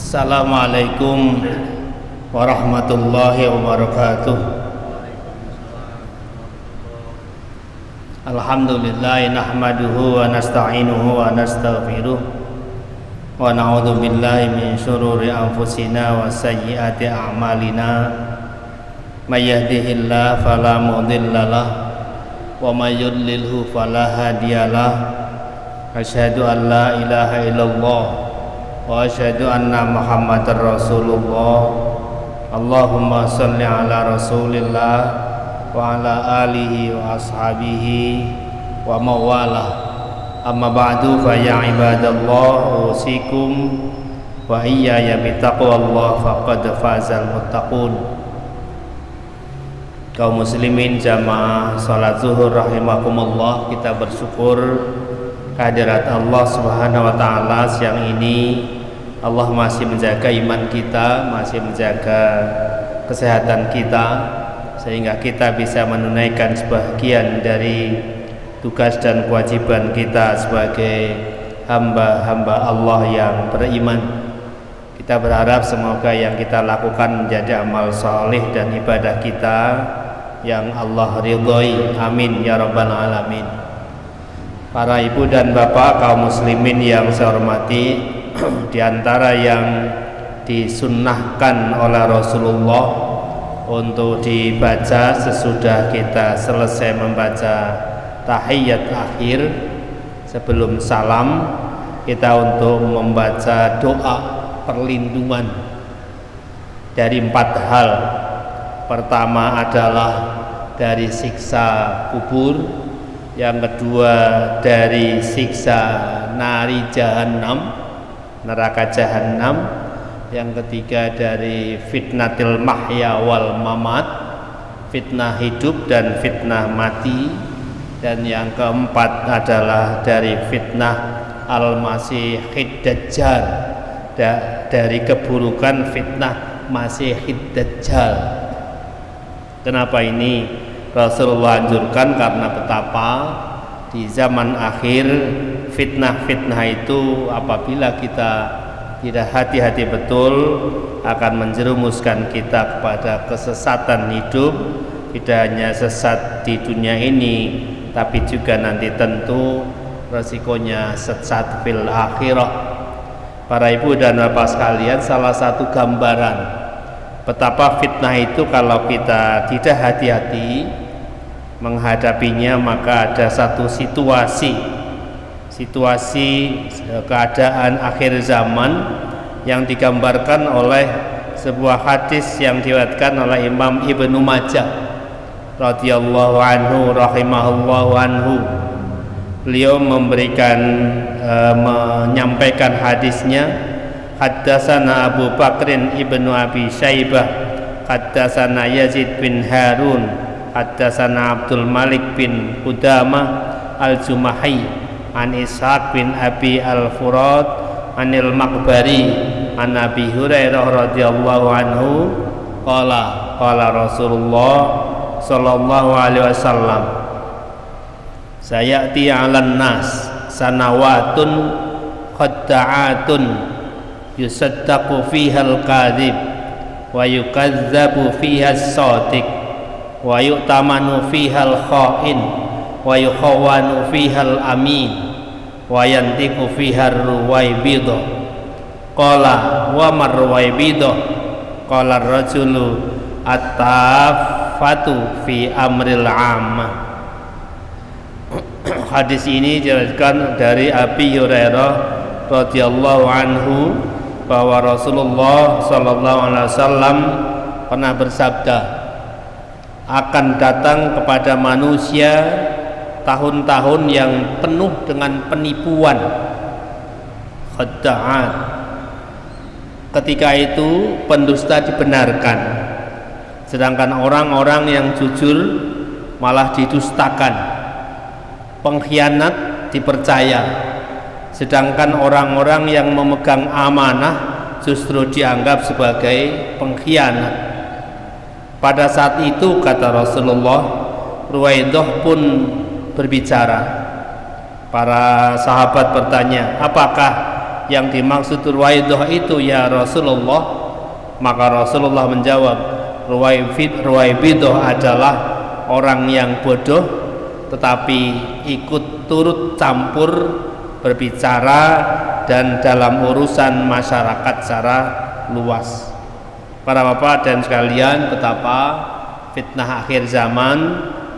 Assalamualaikum warahmatullahi wabarakatuh. Alhamdulillah nahmaduhu wa nasta'inuhu wa nastaghfiruh wa na'udzu billahi min syururi anfusina wa sayyiati a'malina. May yahdihillahu fala mudhillalah wa may yudlilhu fala hadiyalah. Asyhadu an la ilaha illallah wa asyhadu anna Muhammadar Rasulullah. Allahumma shalli ala Rasulillah wa ala alihi wa ashabihi wa mawalah. Amma ba'du fa ya ibadallah, usikum wa iyaya bitaqwallah faqad fazal muttaqun. Kaum muslimin jamaah salat zuhur rahimakumullah, kita bersyukur kehadirat Allah Subhanahu wa taala. Siang ini Allah masih menjaga iman kita, masih menjaga kesehatan kita, sehingga kita bisa menunaikan sebagian dari tugas dan kewajiban kita sebagai hamba-hamba Allah yang beriman. Kita berharap semoga yang kita lakukan menjadi amal saleh dan ibadah kita yang Allah ridhoi. Amin ya rabbal alamin. Para ibu dan bapak kaum muslimin yang saya hormati, di antara yang disunnahkan oleh Rasulullah untuk dibaca sesudah kita selesai membaca tahiyat akhir sebelum salam, kita untuk membaca doa perlindungan dari 4 hal. Pertama adalah dari siksa kubur, yang kedua dari siksa nari jahannam, neraka jahannam, yang ketiga dari fitnatil mahya wal mamat, fitnah hidup dan fitnah mati, dan yang keempat adalah dari fitnah al-masihid dajjal, dari keburukan fitnah masihid dajjal. Kenapa ini Rasulullah anjurkan? Karena betapa di zaman akhir fitnah-fitnah itu apabila kita tidak hati-hati betul akan menjerumuskan kita kepada kesesatan hidup, tidak hanya sesat di dunia ini tapi juga nanti tentu resikonya sesat fil akhirah. Para ibu dan bapak sekalian, salah satu gambaran betapa fitnah itu kalau kita tidak hati-hati menghadapinya, maka ada satu situasi keadaan akhir zaman yang digambarkan oleh sebuah hadis yang diriwayatkan oleh Imam Ibnu Majah radhiyallahu anhu rahimahullahu anhu. Beliau menyampaikan hadisnya. Haddatsana Abu Bakrin ibnu Abi Syaibah, haddatsana Yazid bin Harun, haddatsana Abdul Malik bin Qudamah al-Jumahi, an Ishaq bin Abi al-Furad, anil Maqbari, an Abi Hurairah radhiyallahu anhu, qala Rasulullah sallallahu alaihi wasallam, sayati 'alan nas sanawatun khadda'atun yusaddaqu fiha al-kadhib wa yukazzabu fiha as-sadiq wa yu'tamanu fiha al-kha'in wa yukhawanu fiha al-amin wa yantiqu fiha ar-ruwaybidah. Qala wa mar-ruwaybidah? Qala ar-rajulu at-tafatu fi amril 'ammah. Hadis ini diriwayatkan dari Abi Hurairah radhiyallahu anhu bahwa Rasulullah sallallahu alaihi wasallam pernah bersabda, akan datang kepada manusia tahun-tahun yang penuh dengan penipuan, khadda'at. Ketika itu pendusta dibenarkan, sedangkan orang-orang yang jujur malah didustakan. Pengkhianat dipercaya, sedangkan orang-orang yang memegang amanah justru dianggap sebagai pengkhianat. Pada saat itu kata Rasulullah, Ruwaidah pun berbicara. Para sahabat bertanya, apakah yang dimaksud ruwaidah itu ya Rasulullah? Maka Rasulullah menjawab, ruwaidah adalah orang yang bodoh tetapi ikut turut campur berbicara dan dalam urusan masyarakat secara luas. Para bapak dan sekalian, betapa fitnah akhir zaman,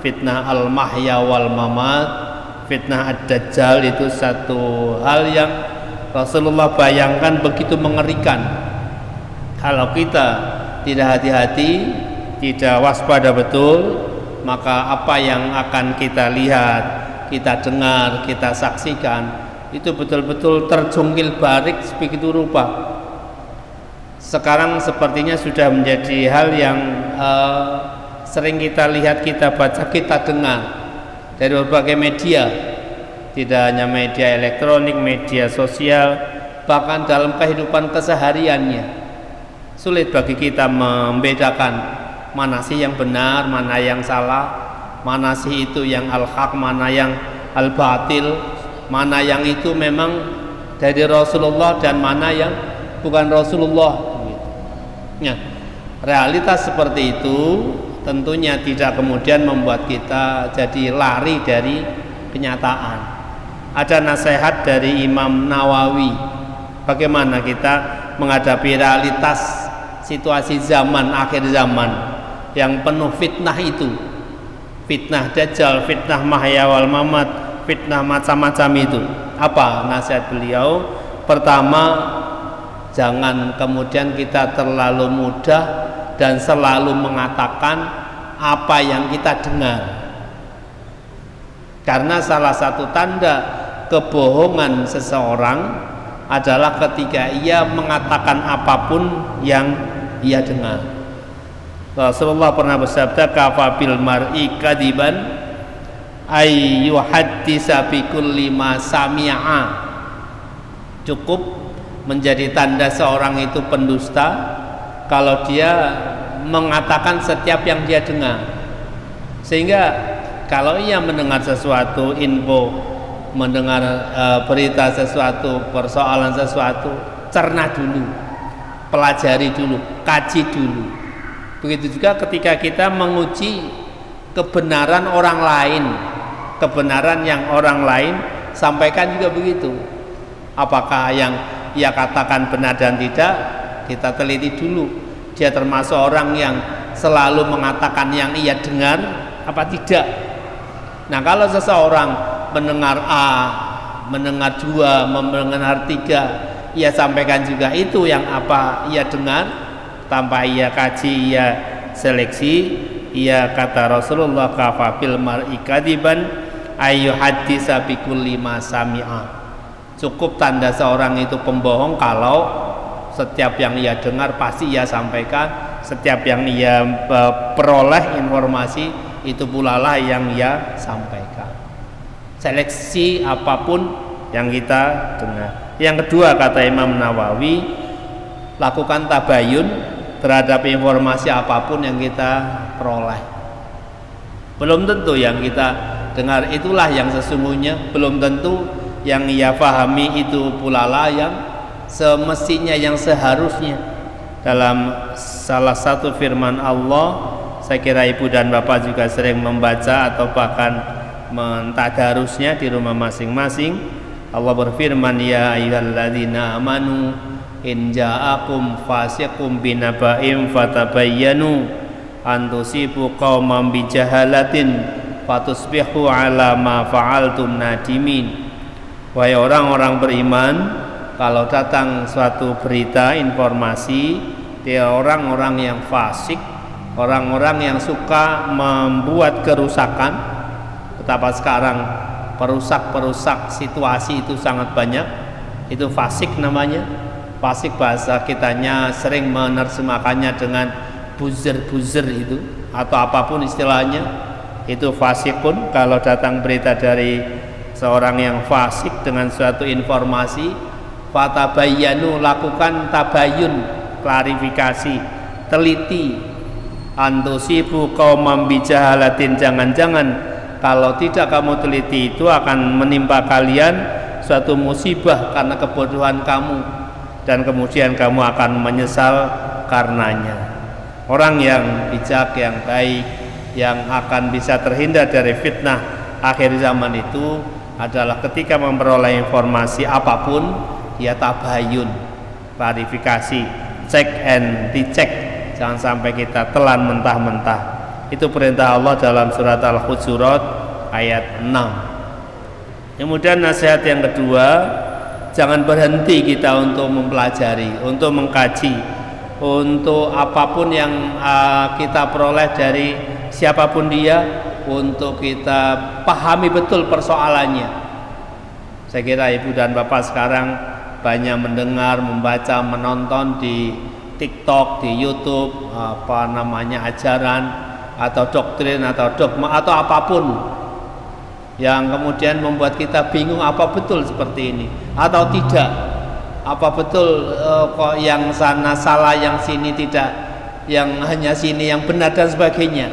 fitnah al-mahya wal mamat, fitnah ad-dajjal itu satu hal yang Rasulullah bayangkan begitu mengerikan. Kalau kita tidak hati-hati, tidak waspada betul, maka apa yang akan kita lihat, kita dengar, kita saksikan itu betul-betul terjungkil balik begitu rupa. Sekarang sepertinya sudah menjadi hal yang sering kita lihat, kita baca, kita dengar dari berbagai media, tidak hanya media elektronik, media sosial, bahkan dalam kehidupan kesehariannya. Sulit bagi kita membedakan mana sih yang benar, mana yang salah, mana sih itu yang al-haq, mana yang al-batil, mana yang itu memang dari Rasulullah dan mana yang bukan Rasulullah. Nah, realitas seperti itu tentunya tidak kemudian membuat kita jadi lari dari kenyataan. Ada nasihat dari Imam Nawawi bagaimana kita menghadapi realitas situasi zaman akhir zaman yang penuh fitnah itu, fitnah dajjal, fitnah mahya wal mamat, fitnah macam-macam itu. Apa nasihat beliau? Pertama, jangan kemudian kita terlalu mudah dan selalu mengatakan apa yang kita dengar, karena salah satu tanda kebohongan seseorang adalah ketika ia mengatakan apapun yang ia dengar. Rasulullah pernah bersabda, kafa bil mar'i kadiban ay yuhaddisa bi kulli ma sami'a. Cukup menjadi tanda seorang itu pendusta kalau dia mengatakan setiap yang dia dengar. Sehingga kalau ia mendengar sesuatu info, mendengar berita sesuatu, persoalan sesuatu, cerna dulu, pelajari dulu, kaji dulu. Begitu juga ketika kita menguji kebenaran orang lain, kebenaran yang orang lain sampaikan juga begitu. Apakah yang ia katakan benar dan tidak, kita teliti dulu. Dia termasuk orang yang selalu mengatakan yang ia dengar apa tidak. Nah, kalau seseorang mendengar A, mendengar 2, mendengar 3, ia sampaikan juga itu yang apa ia dengar tanpa ia kaji, ia seleksi, ia kata Rasulullah, kafa bil mar'i kadiban ayu hadisa bi kulli ma sami'a. Cukup tanda seorang itu pembohong kalau setiap yang ia dengar pasti ia sampaikan, setiap yang ia peroleh informasi itu pula lah yang ia sampaikan. Seleksi apapun yang kita dengar. Yang kedua, kata Imam Nawawi, lakukan tabayun terhadap informasi apapun yang kita peroleh. Belum tentu yang kita dengar itulah yang sesungguhnya, belum tentu yang ia pahami itu pula lah yang semestinya, yang seharusnya. Dalam salah satu firman Allah, saya kira ibu dan bapak juga sering membaca atau bahkan mentadarusnya di rumah masing-masing. Allah berfirman, ya ayyuhalladzina amanu in ja'akum fasiqum binaba'in fatabayyanu an tusibu qauman bijahalatin fatusbihu ala ma fa'altum nadimin. Wahai orang-orang beriman, kalau datang suatu berita, informasi dari orang-orang yang fasik, orang-orang yang suka membuat kerusakan, betapa sekarang perusak-perusak situasi itu sangat banyak, itu fasik namanya. Fasik bahasa kitanya sering menerjemahkannya dengan buzzer-buzzer itu, atau apapun istilahnya, itu fasikun. Kalau datang berita dari seorang yang fasik dengan suatu informasi, fatabayyanu, lakukan tabayun, klarifikasi, teliti, antusibu qaumam bijahalatin, jangan-jangan kalau tidak kamu teliti itu akan menimpa kalian suatu musibah karena kebodohan kamu, dan kemudian kamu akan menyesal karenanya. Orang yang bijak, yang baik, yang akan bisa terhindar dari fitnah akhir zaman itu adalah ketika memperoleh informasi apapun, dia tabayun, klarifikasi, cek and dicek, jangan sampai kita telan mentah-mentah. Itu perintah Allah dalam surat Al-Hujurat ayat 6. Kemudian nasihat yang kedua, jangan berhenti kita untuk mempelajari, untuk mengkaji, untuk apapun yang kita peroleh dari siapapun dia, untuk kita pahami betul persoalannya. Saya kira ibu dan bapak sekarang banyak mendengar, membaca, menonton di TikTok, di YouTube, ajaran atau doktrin atau dogma atau apapun yang kemudian membuat kita bingung apa betul seperti ini atau tidak, apa betul kok yang sana salah, yang sini tidak, yang hanya sini yang benar dan sebagainya.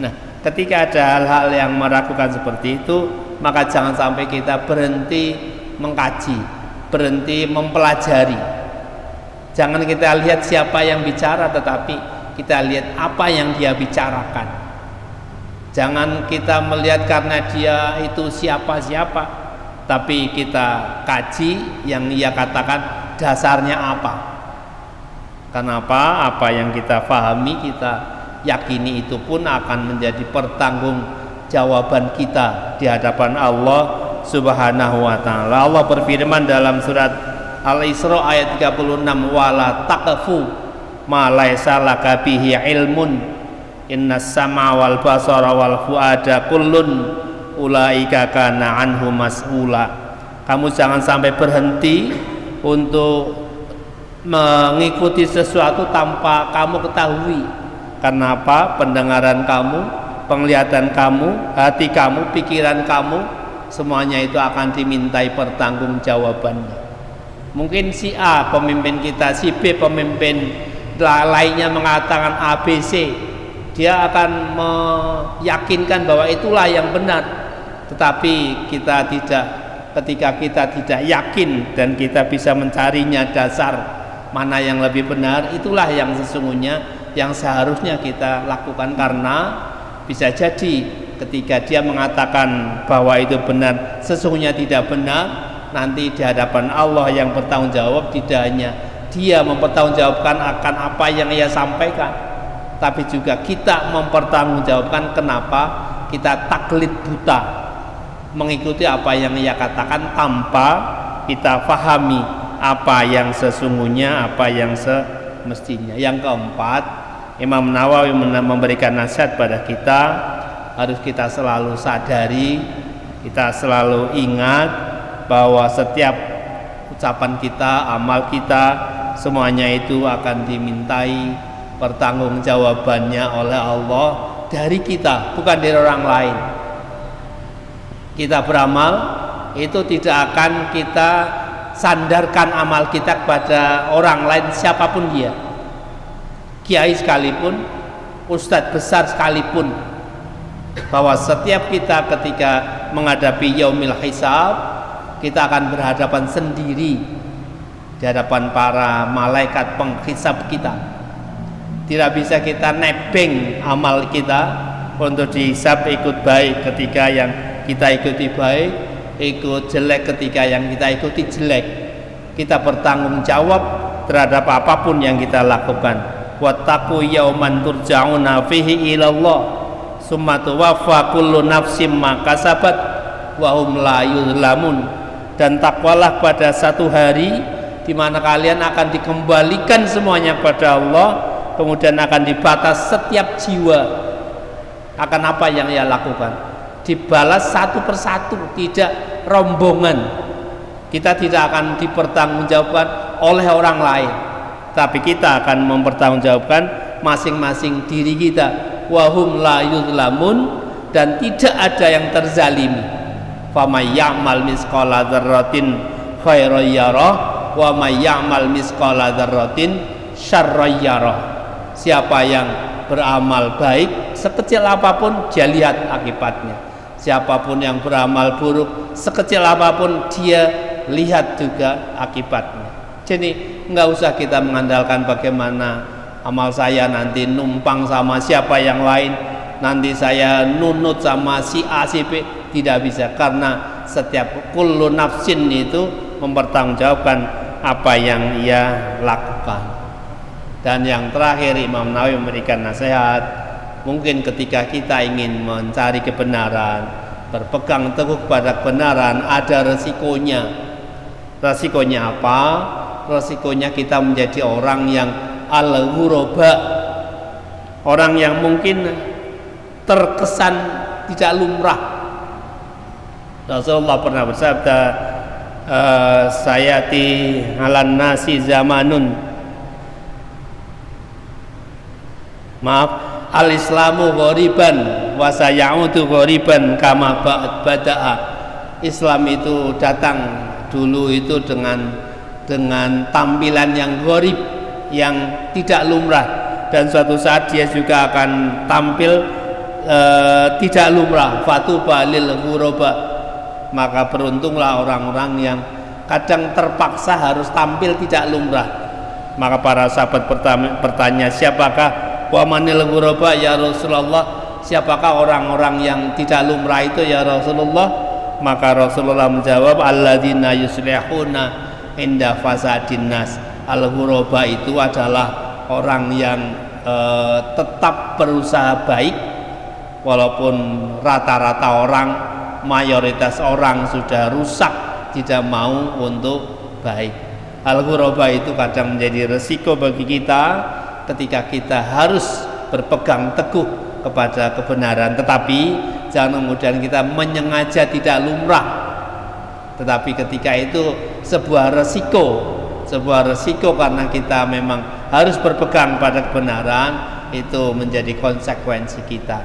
Nah, ketika ada hal-hal yang meragukan seperti itu, maka jangan sampai kita berhenti mengkaji, berhenti mempelajari. Jangan kita lihat siapa yang bicara, tetapi kita lihat apa yang dia bicarakan. Jangan kita melihat karena dia itu siapa-siapa, tapi kita kaji yang ia katakan dasarnya apa. Kenapa? Apa yang kita pahami, kita yakini itu pun akan menjadi pertanggungjawaban kita di hadapan Allah Subhanahu wa taala. Allah berfirman dalam surat Al-Isra ayat 36, wala taqfu ma laisa laka bihi ilmun innas sam'a wal basara wal fuada kullun ulaika kana anhu mas'ula. Kamu jangan sampai berhenti untuk mengikuti sesuatu tanpa kamu ketahui. Kenapa? Pendengaran kamu, penglihatan kamu, hati kamu, pikiran kamu, semuanya itu akan dimintai pertanggungjawabannya. Mungkin si A pemimpin kita, si B pemimpin lainnya mengatakan ABC, dia akan meyakinkan bahwa itulah yang benar. Tetapi kita tidak, ketika kita tidak yakin dan kita bisa mencarinya dasar mana yang lebih benar, itulah yang sesungguhnya yang seharusnya kita lakukan. Karena bisa jadi ketika dia mengatakan bahwa itu benar, sesungguhnya tidak benar, nanti di hadapan Allah yang bertanggung jawab tidak hanya dia mempertanggungjawabkan akan apa yang ia sampaikan, tapi juga kita mempertanggungjawabkan kenapa kita taklid buta, mengikuti apa yang ia katakan tanpa kita pahami apa yang sesungguhnya, apa yang semestinya. Yang keempat, Imam Nawawi memberikan nasihat pada kita, harus kita selalu sadari, kita selalu ingat bahwa setiap ucapan kita, amal kita, semuanya itu akan dimintai pertanggungjawabannya oleh Allah dari kita, bukan dari orang lain. Kita beramal itu tidak akan kita sandarkan amal kita kepada orang lain siapapun dia, kiai sekalipun, ustadz besar sekalipun, bahwa setiap kita ketika menghadapi yaumil hisab, kita akan berhadapan sendiri di hadapan para malaikat penghisab kita. Tidak bisa kita nebeng amal kita untuk dihisab ikut baik ketika yang kita ikuti baik, ikut jelek ketika yang kita ikuti jelek. Kita bertanggung jawab terhadap apapun yang kita lakukan. Wattaqu yauman turja'una fihi ilallah summa tuwaffa kullu nafsim ma kasabat wa hum la yuzlamun. Dan takwalah pada satu hari di mana kalian akan dikembalikan semuanya pada Allah, kemudian akan dibatas setiap jiwa akan apa yang ia lakukan, dibalas satu persatu, tidak rombongan. Kita tidak akan dipertanggungjawabkan oleh orang lain, tapi kita akan mempertanggungjawabkan masing-masing diri kita. Wahum la yuzlamun, dan tidak ada yang terzalimi. Faman ya'mal misqala dzarratin khairan yarah wa may ya'mal misqala dzarratin syarran yarah. Siapa yang beramal baik sekecil apapun, dia lihat akibatnya. Siapapun yang beramal buruk sekecil apapun, dia lihat juga akibatnya. Jadi nggak usah kita mengandalkan bagaimana amal saya nanti numpang sama siapa yang lain, nanti saya nunut sama si A si B. Tidak bisa, karena setiap kullu nafsin itu mempertanggungjawabkan apa yang ia lakukan. Dan yang terakhir, Imam Nawawi memberikan nasihat, mungkin ketika kita ingin mencari kebenaran, berpegang teguh pada kebenaran, ada resikonya. Resikonya apa? Resikonya kita menjadi orang yang al-ghuraba, orang yang mungkin terkesan tidak lumrah. Rasulullah pernah bersabda, sayati alan nasi zamanun, al-islamu ghoriban wa sayaudu ghoriban kama bada'a. Islam itu datang dulu itu dengan tampilan yang gharib, yang tidak lumrah, dan suatu saat dia juga akan tampil tidak lumrah. Fatuba lil ghuraba, maka beruntunglah orang-orang yang kadang terpaksa harus tampil tidak lumrah. Maka para sahabat bertanya, siapakah wa manil ghuraba ya Rasulullah, siapakah orang-orang yang tidak lumrah itu ya Rasulullah? Maka Rasulullah menjawab, alladzina yuslihuna inda fasadin nas. Al-ghuraba itu adalah orang yang tetap berusaha baik walaupun rata-rata orang, mayoritas orang sudah rusak, tidak mau untuk baik. Al-ghuraba itu kadang menjadi resiko bagi kita ketika kita harus berpegang teguh kepada kebenaran, tetapi jangan kemudian kita menyengaja tidak lumrah. Tetapi ketika itu sebuah resiko karena kita memang harus berpegang pada kebenaran, itu menjadi konsekuensi kita.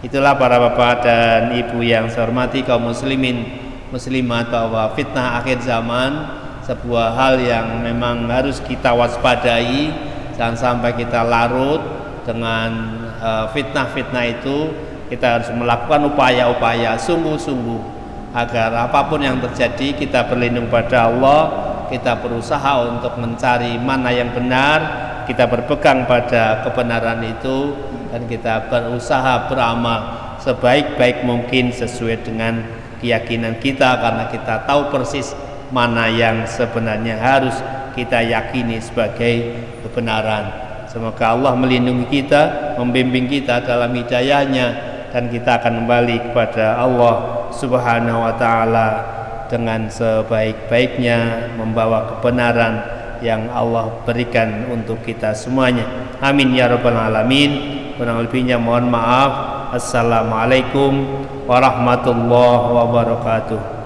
Itulah para bapak dan ibu yang saya hormati, kaum muslimin muslimat, bahwa fitnah akhir zaman sebuah hal yang memang harus kita waspadai. Jangan sampai kita larut dengan fitnah-fitnah itu. Kita harus melakukan upaya-upaya sungguh-sungguh agar apapun yang terjadi kita berlindung pada Allah, kita berusaha untuk mencari mana yang benar, kita berpegang pada kebenaran itu, dan kita berusaha beramal sebaik-baik mungkin sesuai dengan keyakinan kita, karena kita tahu persis mana yang sebenarnya harus kita yakini sebagai kebenaran. Semoga Allah melindungi kita, membimbing kita dalam hidayahnya, dan kita akan kembali kepada Allah Subhanahu wa ta'ala dengan sebaik-baiknya, membawa kebenaran yang Allah berikan untuk kita semuanya. Amin ya rabbal alamin. Kurang lebihnya mohon maaf. Assalamualaikum warahmatullahi wabarakatuh.